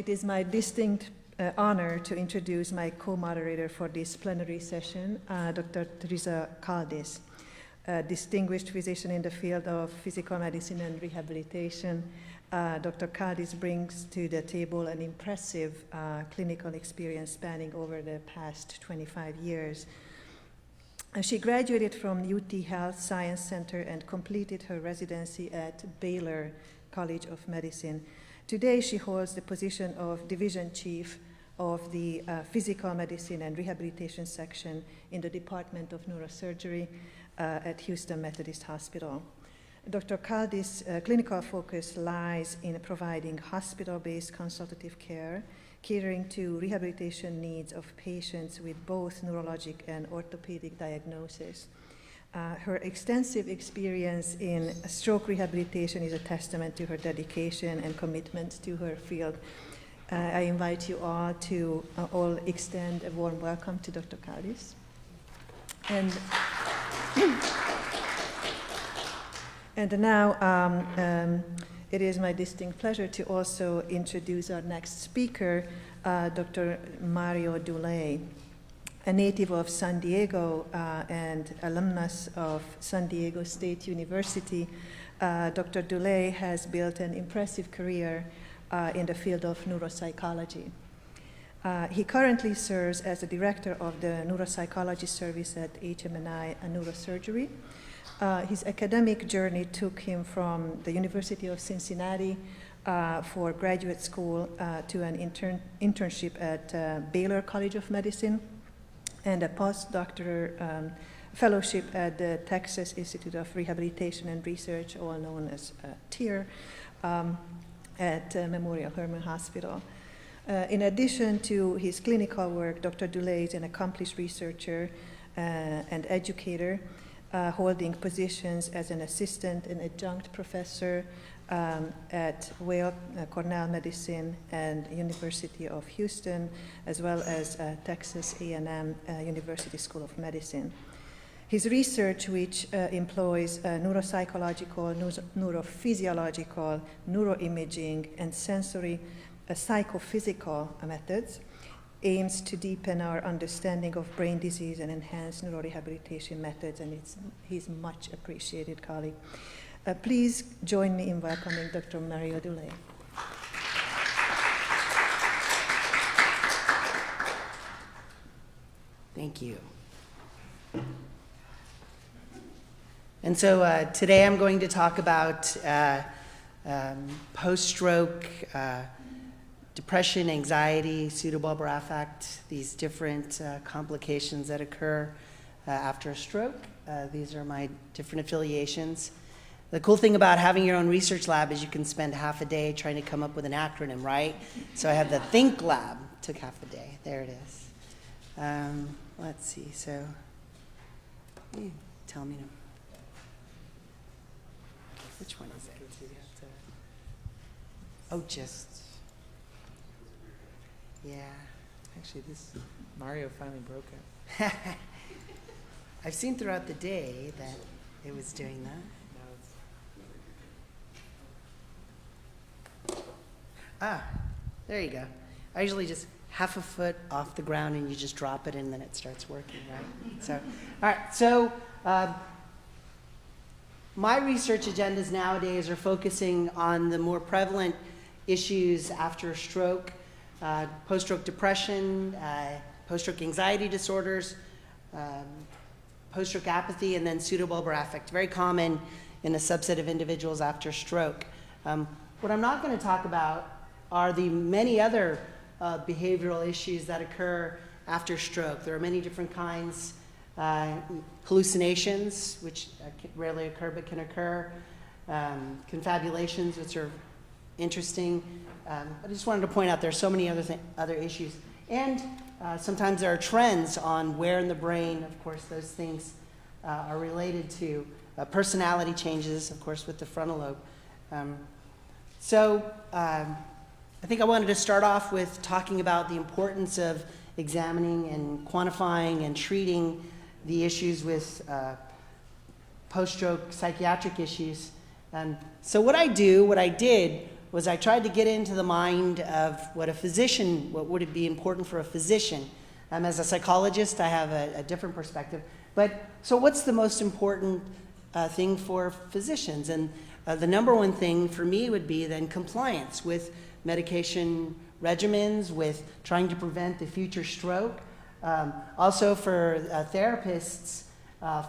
it is my distinct honor to introduce my co-moderator for this plenary session, Dr. Teresa Caldis, a distinguished physician in the field of physical medicine and rehabilitation. Dr. Caldis brings to the table an impressive clinical experience spanning over the past 25 years. She graduated from UT Health Science Center and completed her residency at Baylor College of Medicine. Today, she holds the position of Division Chief of the Physical Medicine and Rehabilitation Section in the Department of Neurosurgery at Houston Methodist Hospital. Dr. Caldis' clinical focus lies in providing hospital-based consultative care, catering to rehabilitation needs of patients with both neurologic and orthopedic diagnosis. Her extensive experience in stroke rehabilitation is a testament to her dedication and commitment to her field. I invite you all to all extend a warm welcome to Dr. Caldis. And now it is my distinct pleasure to also introduce our next speaker, Dr. Mario Dulay. A native of San Diego and alumnus of San Diego State University, Dr. Dulay has built an impressive career in the field of neuropsychology. He currently serves as the director of the neuropsychology service at HMNI Neurosurgery. His academic journey took him from the University of Cincinnati for graduate school to an internship at Baylor College of Medicine and a postdoctoral fellowship at the Texas Institute of Rehabilitation and Research, all known as TIR, at Memorial Hermann Hospital. In addition to his clinical work, Dr. Dulay is an accomplished researcher and educator, holding positions as an assistant and adjunct professor at Weill Cornell Medicine and University of Houston, as well as Texas A&M University School of Medicine. His research, which employs neuropsychological, neurophysiological, neuroimaging, and sensory psychophysical methods, aims to deepen our understanding of brain disease and enhance neurorehabilitation methods, and he's much appreciated colleague. Please join me in welcoming Dr. Mario Dulay. Thank you. And so today I'm going to talk about post-stroke depression, anxiety, pseudobulbar affect, these different complications that occur after a stroke. These are my different affiliations. The cool thing about having your own research lab is you can spend half a day trying to come up with an acronym, right? So I have the Think Lab, took half a day. There it is. Let's see, so tell me now. Which one is it? Oh, just. Yeah. Actually, this Mario finally broke it. I've seen throughout the day that it was doing that. There you go. I usually just half a foot off the ground and you just drop it and then it starts working, right? So, all right. So, my research agendas nowadays are focusing on the more prevalent issues after a stroke, post-stroke depression, post-stroke anxiety disorders, post-stroke apathy, and then pseudobulbar affect, very common in a subset of individuals after stroke. What I'm not going to talk about are the many other behavioral issues that occur after stroke. There are many different kinds. Hallucinations, which rarely occur but can occur, confabulations, which are interesting. I just wanted to point out there are so many other issues. And sometimes there are trends on where in the brain, of course, those things are related to personality changes, of course, with the frontal lobe. So I think I wanted to start off with talking about the importance of examining and quantifying and treating the issues with post-stroke psychiatric issues. So what I did was I tried to get into the mind of what would it be important for a physician. As a psychologist, I have a different perspective. But so what's the most important thing for physicians? And the number one thing for me would be then compliance with medication regimens, with trying to prevent the future stroke. Also for therapists,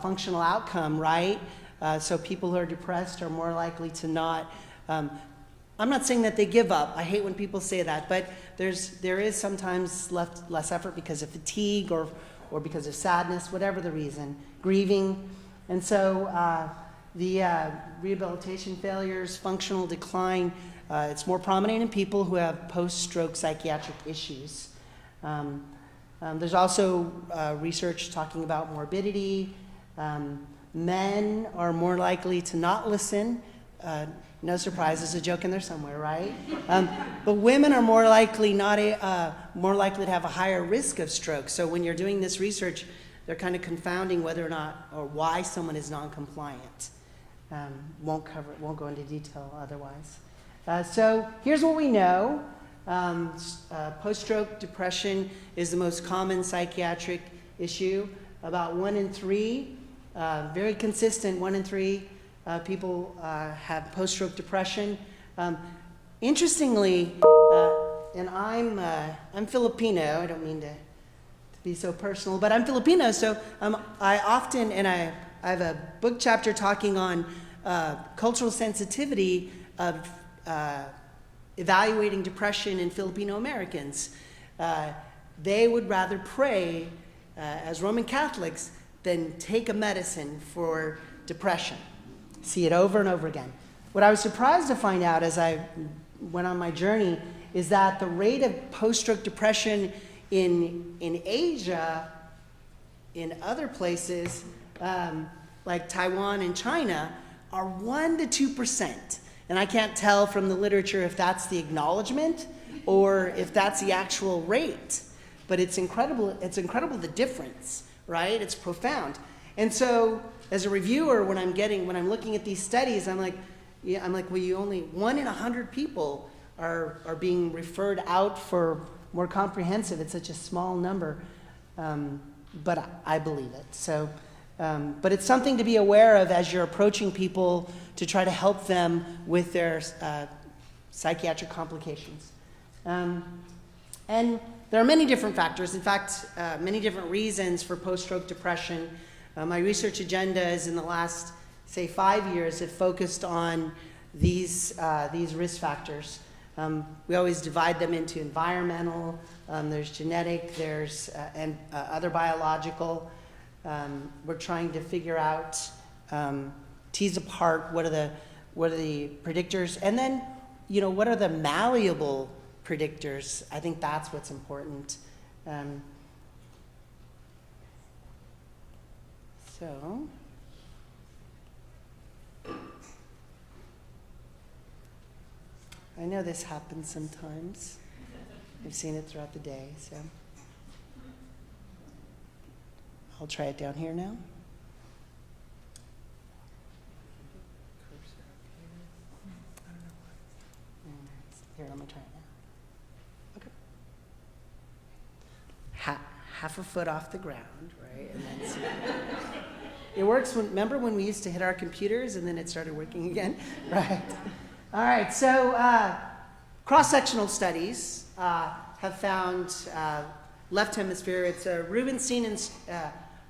functional outcome, right? So people who are depressed are more likely to not, I'm not saying that they give up. I hate when people say that, but there is sometimes less effort because of fatigue or because of sadness, whatever the reason, grieving. And so the rehabilitation failures, functional decline, it's more prominent in people who have post-stroke psychiatric issues. There's also research talking about morbidity. Men are more likely to not listen. No surprise, there's a joke in there somewhere, right? But women are more likely to have a higher risk of stroke. So when you're doing this research, they're kind of confounding whether or not or why someone is non-compliant. Won't go into detail otherwise. So here's what we know. Post-stroke depression is the most common psychiatric issue. About 1 in 3, very consistent, 1 in 3 people have post-stroke depression. Interestingly, and I'm Filipino. I don't mean to be so personal, but I'm Filipino, so I often, and I have a book chapter talking on cultural sensitivity of evaluating depression in Filipino Americans. They would rather pray as Roman Catholics than take a medicine for depression. See it over and over again. What I was surprised to find out as I went on my journey is that the rate of post-stroke depression in Asia, in other places like Taiwan and China, are 1% to 2%. And I can't tell from the literature if that's the acknowledgement or if that's the actual rate. But it's incredible the difference, right? It's profound. And so as a reviewer, when I'm looking at these studies, I'm like, well, you only 1 in 100 people are being referred out for more comprehensive. It's such a small number, but I believe it. So, but it's something to be aware of as you're approaching people to try to help them with their psychiatric complications. And there are many different factors. In fact, many different reasons for post-stroke depression. My research agenda is in the last, say, 5 years have focused on these risk factors. We always divide them into environmental, there's genetic, there's and other biological. We're trying to figure out, tease apart what are the predictors, and then what are the malleable predictors. I think that's what's important. So. I know this happens sometimes. I've seen it throughout the day, so. I'll try it down here now. Here, let me try it now. Okay. Half a foot off the ground, right? And then see. It works remember when we used to hit our computers and then it started working again? Right. All right, so cross-sectional studies have found left hemisphere. It's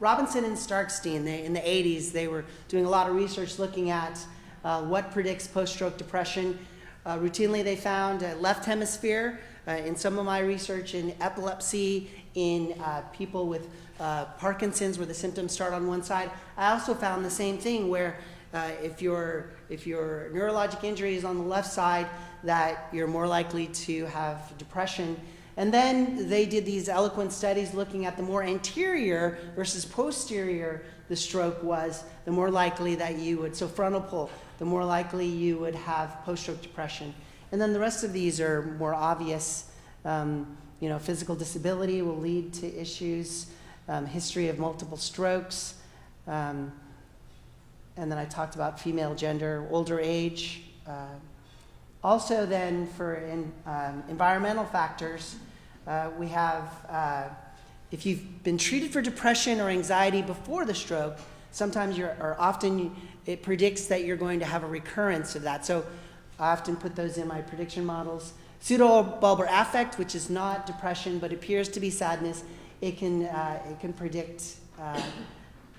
Robinson and Starkstein. In the 80s, they were doing a lot of research looking at what predicts post-stroke depression. Routinely, they found left hemisphere. In some of my research in epilepsy, in people with Parkinson's, where the symptoms start on one side, I also found the same thing where if your neurologic injury is on the left side, that you're more likely to have depression. And then they did these eloquent studies looking at the more anterior versus posterior the stroke was, the more likely that you would, so frontal pole, the more likely you would have post-stroke depression. And then the rest of these are more obvious. Physical disability will lead to issues, history of multiple strokes, and then I talked about female gender, older age. Also then for environmental factors, we have, if you've been treated for depression or anxiety before the stroke, sometimes it predicts that you're going to have a recurrence of that. So I often put those in my prediction models. Pseudobulbar affect, which is not depression but appears to be sadness, it can predict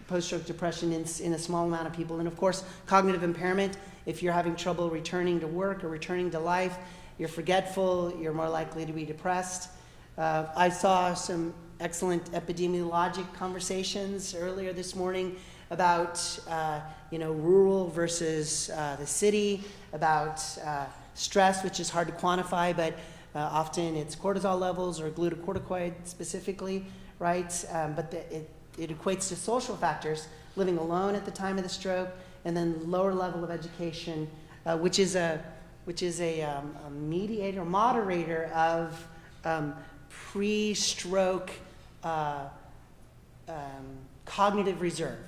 post-stroke depression in a small amount of people. And of course, cognitive impairment, if you're having trouble returning to work or returning to life, you're forgetful, you're more likely to be depressed. I saw some excellent epidemiologic conversations earlier this morning about rural versus the city, about stress, which is hard to quantify, but often it's cortisol levels or glucocorticoid specifically, right? But it equates to social factors, living alone at the time of the stroke, and then lower level of education, which is a mediator, moderator of pre-stroke cognitive reserve.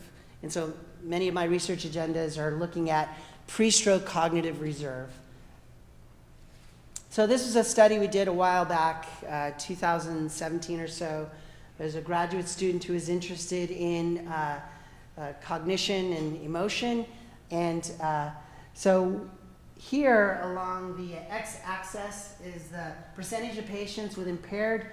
And so many of my research agendas are looking at pre-stroke cognitive reserve. So this was a study we did a while back, 2017 or so. There's a graduate student who is interested in cognition and emotion. And so here along the x-axis is the percentage of patients with impaired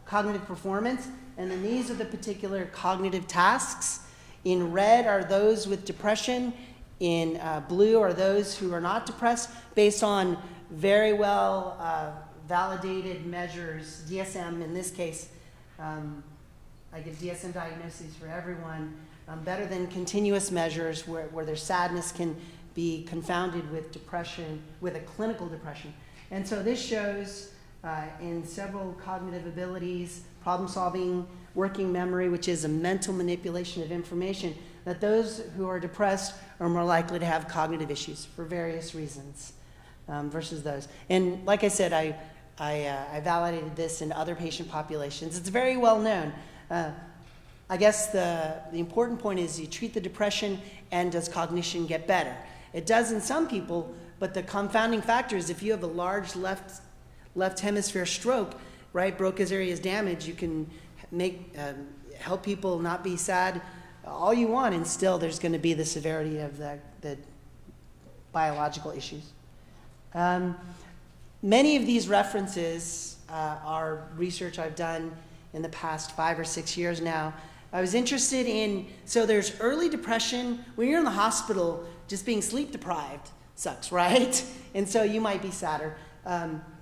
cognitive performance. And then these are the particular cognitive tasks. In red are those with depression. In blue are those who are not depressed, based on very well validated measures, DSM in this case. I give DSM diagnoses for everyone, better than continuous measures where their sadness can be confounded with depression, with a clinical depression. And so this shows in several cognitive abilities, problem solving, working memory, which is a mental manipulation of information, that those who are depressed are more likely to have cognitive issues for various reasons versus those. And like I said, I validated this in other patient populations. It's very well known. I guess the important point is you treat the depression and does cognition get better? It does in some people, but the confounding factor is if you have a large left hemisphere stroke, right, Broca's area is damaged, you can help people not be sad all you want, and still there's going to be the severity of the biological issues. Many of these references are research I've done in the past 5 or 6 years now. I was interested in, so there's early depression. When you're in the hospital, just being sleep deprived sucks, right? And so you might be sadder.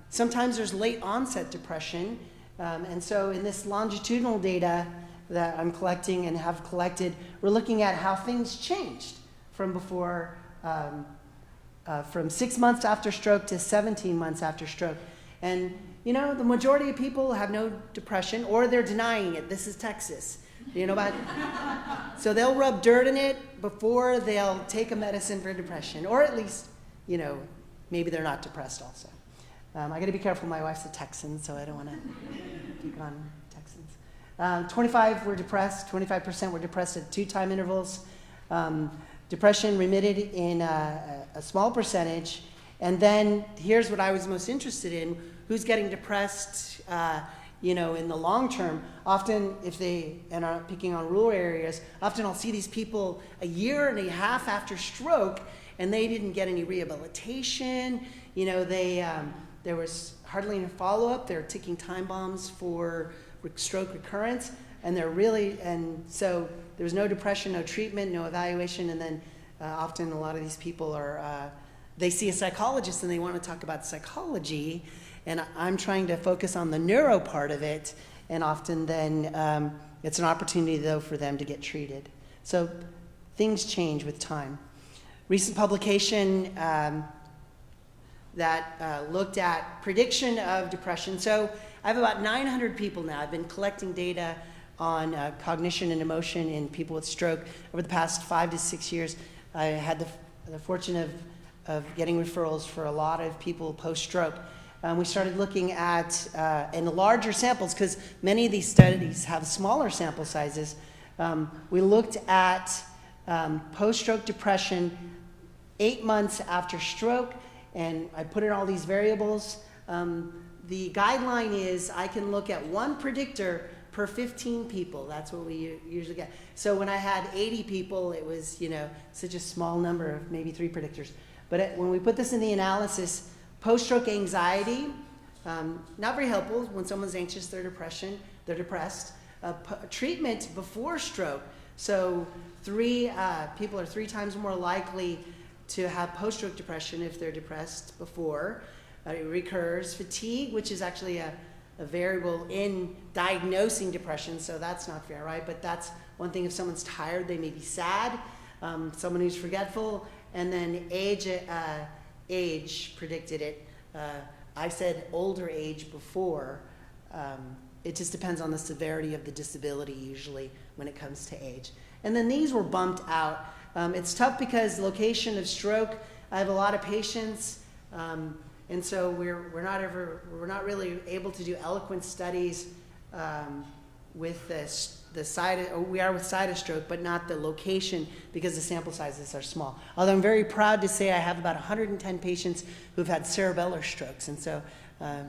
Sometimes there's late onset depression. And so in this longitudinal data that I'm collecting and have collected, we're looking at how things changed from before, from 6 months after stroke to 17 months after stroke. And the majority of people have no depression, or they're denying it. This is Texas. You know about? So they'll rub dirt in it before they'll take a medicine for depression, or at least, maybe they're not depressed also. I got to be careful. My wife's a Texan, so I don't want to pick on Texans. 25 were depressed. 25% were depressed at 2 time intervals. Depression remitted in a small percentage. And then here's what I was most interested in: who's getting depressed, in the long term. Often, and I'm picking on rural areas, often I'll see these people a year and a half after stroke, and they didn't get any rehabilitation. There was hardly any follow-up. They're ticking time bombs for stroke recurrence, and so there was no depression, no treatment, no evaluation, and then often a lot of these people they see a psychologist and they want to talk about psychology, and I'm trying to focus on the neuro part of it, and often then it's an opportunity, though, for them to get treated. So things change with time. Recent publication that looked at prediction of depression. So I have about 900 people now. I've been collecting data on cognition and emotion in people with stroke over the past 5 to 6 years. I had the fortune of getting referrals for a lot of people post-stroke. We started looking at, in larger samples, because many of these studies have smaller sample sizes. We looked at post-stroke depression 8 months after stroke and I put in all these variables. The guideline is I can look at one predictor per 15 people. That's what we usually get. So when I had 80 people, it was, such a small number of maybe 3 predictors. But when we put this in the analysis, post-stroke anxiety, not very helpful. When someone's anxious, they're depressed. Treatment before stroke. So people are 3 times more likely to have post-stroke depression if they're depressed before. It recurs. Fatigue, which is actually a variable in diagnosing depression, so that's not fair, right? But that's one thing. If someone's tired, they may be sad. Someone who's forgetful. And then age predicted it. I said older age before. It just depends on the severity of the disability usually when it comes to age. And then these were bumped out. It's tough because location of stroke, I have a lot of patients, and so we're not really able to do eloquent studies with the side, or we are with side of stroke, but not the location because the sample sizes are small. Although I'm very proud to say I have about 110 patients who've had cerebellar strokes, and so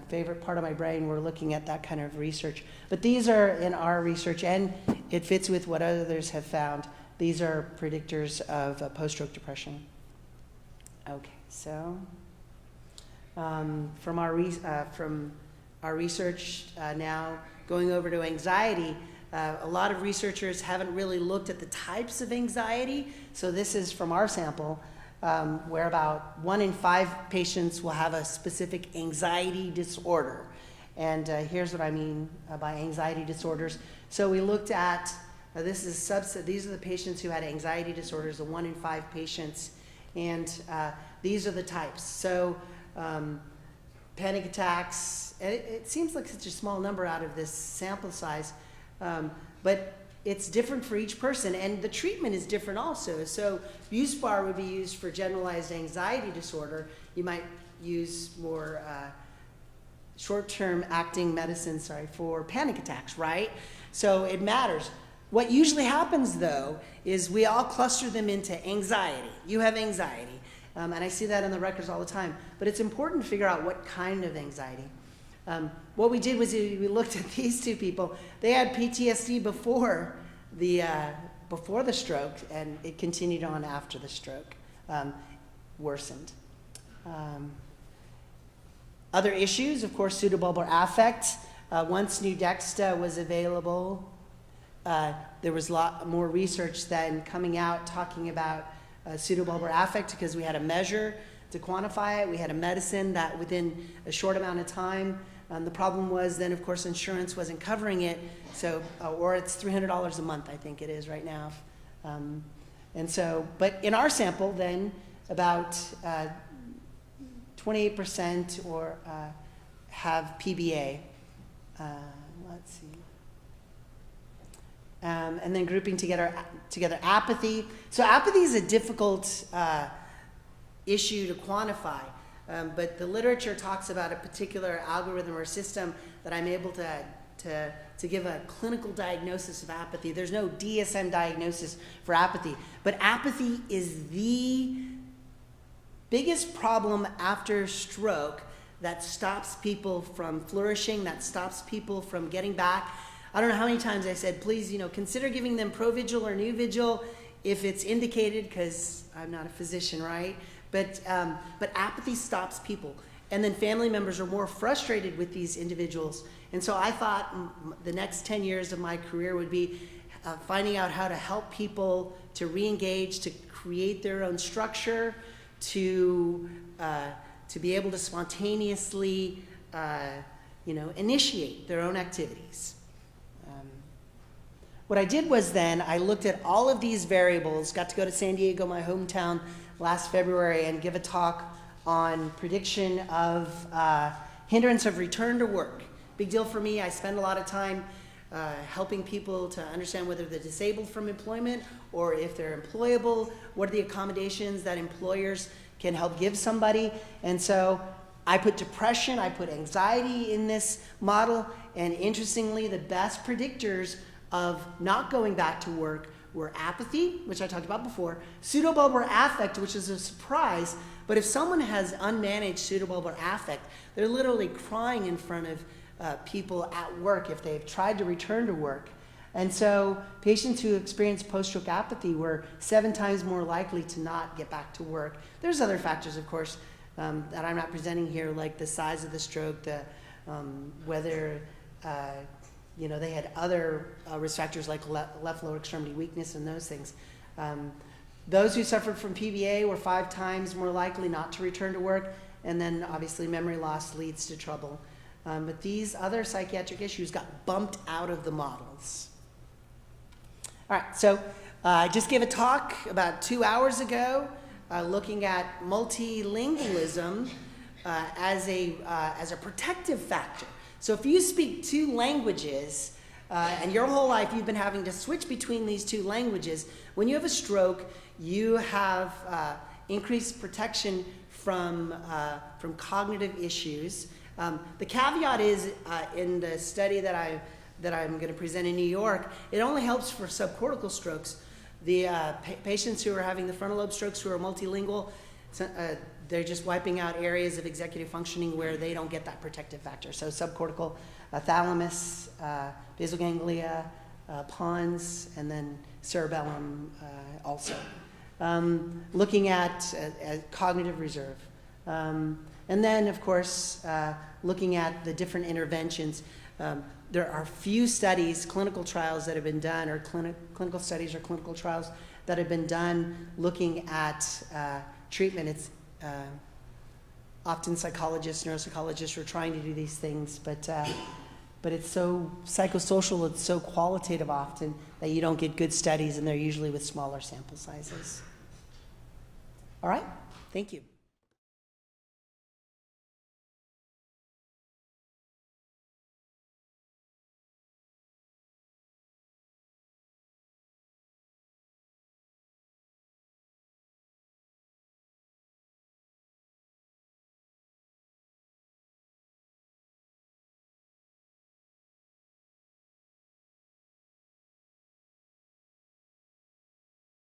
favorite part of my brain, we're looking at that kind of research. But these are in our research, and it fits with what others have found. These are predictors of post-stroke depression. Okay, so from our research now going over to anxiety, a lot of researchers haven't really looked at the types of anxiety. So this is from our sample, where about 1 in 5 patients will have a specific anxiety disorder. And here's what I mean by anxiety disorders. So we looked at, this is a subset, these are the patients who had anxiety disorders, the 1 in 5 patients. And these are the types. So panic attacks, and it seems like such a small number out of this sample size, but it's different for each person, and the treatment is different also. So Buspar would be used for generalized anxiety disorder. You might use more short-term acting medicine, for panic attacks, right? So it matters. What usually happens, though, is we all cluster them into anxiety. You have anxiety, and I see that in the records all the time. But it's important to figure out what kind of anxiety. What we did was we looked at these 2 people. They had PTSD before the stroke, and it continued on after the stroke, worsened. Other issues, of course, pseudobulbar affect. Once Nuedexta was available, there was a lot more research then coming out talking about pseudobulbar affect because we had a measure to quantify it. We had a medicine that within a short amount of time. The problem was then, of course, insurance wasn't covering it, so or it's $300 a month, I think it is right now. And so, but in our sample, then about 28% or have PBA. Let's see. And then grouping together apathy. So apathy is a difficult issue to quantify. But the literature talks about a particular algorithm or system that I'm able to give a clinical diagnosis of apathy. There's no DSM diagnosis for apathy, but apathy is the biggest problem after stroke that stops people from flourishing, that stops people from getting back. I don't know how many times I said, please, consider giving them Provigil or Nuvigil if it's indicated, because I'm not a physician, right? But apathy stops people. And then family members are more frustrated with these individuals. And so I thought the next 10 years of my career would be finding out how to help people to re-engage, to create their own structure, to be able to spontaneously, initiate their own activities. What I did was then I looked at all of these variables, got to go to San Diego, my hometown, last February, and give a talk on prediction of hindrance of return to work. Big deal for me. I spend a lot of time helping people to understand whether they're disabled from employment or if they're employable, what are the accommodations that employers can help give somebody. And so I put depression, I put anxiety in this model, and interestingly, the best predictors of not going back to work were apathy, which I talked about before, pseudobulbar affect, which is a surprise, but if someone has unmanaged pseudobulbar affect, they're literally crying in front of people at work if they've tried to return to work. And so patients who experience post-stroke apathy were 7 times more likely to not get back to work. There's other factors, of course, that I'm not presenting here, like the size of the stroke, whether they had other risk factors like left lower extremity weakness and those things. Those who suffered from PBA were 5 times more likely not to return to work, and then obviously memory loss leads to trouble. But these other psychiatric issues got bumped out of the models. All right, so I just gave a talk about 2 hours ago looking at multilingualism as a protective factor. So if you speak 2 languages and your whole life you've been having to switch between these 2 languages, when you have a stroke, you have increased protection from cognitive issues. The caveat is in the study that I'm going to present in New York, it only helps for subcortical strokes. The patients who are having the frontal lobe strokes who are multilingual, they're just wiping out areas of executive functioning where they don't get that protective factor. So subcortical, thalamus, basal ganglia, pons, and then cerebellum also. Looking at cognitive reserve. And then, of course, looking at the different interventions. There are few studies, clinical trials that have been done, or clinical studies or clinical trials that have been done looking at treatment. It's often psychologists, neuropsychologists are trying to do these things, but it's so psychosocial, it's so qualitative often that you don't get good studies, and they're usually with smaller sample sizes. All right, thank you.